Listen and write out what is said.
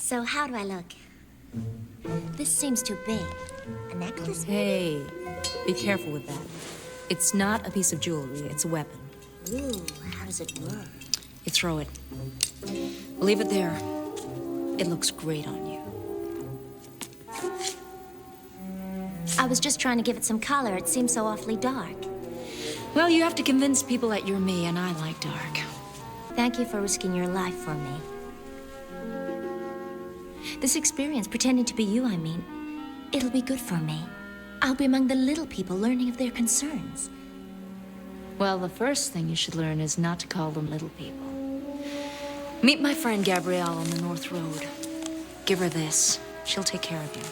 So how do I look? This seems too big. A necklace? Hey, be careful with that. It's not a piece of jewelry, it's a weapon. Ooh, how does it work? You throw it. Leave it there. It looks great on you. I was just trying to give it some color. It seems so awfully dark. Well, you have to convince people that you're me, and I like dark. Thank you for risking your life for me. This experience, pretending to be you, I mean, it'll be good for me. I'll be among the little people learning of their concerns. Well, the first thing you should learn is not to call them little people. Meet my friend Gabrielle on the North Road. Give her this. She'll take care of you.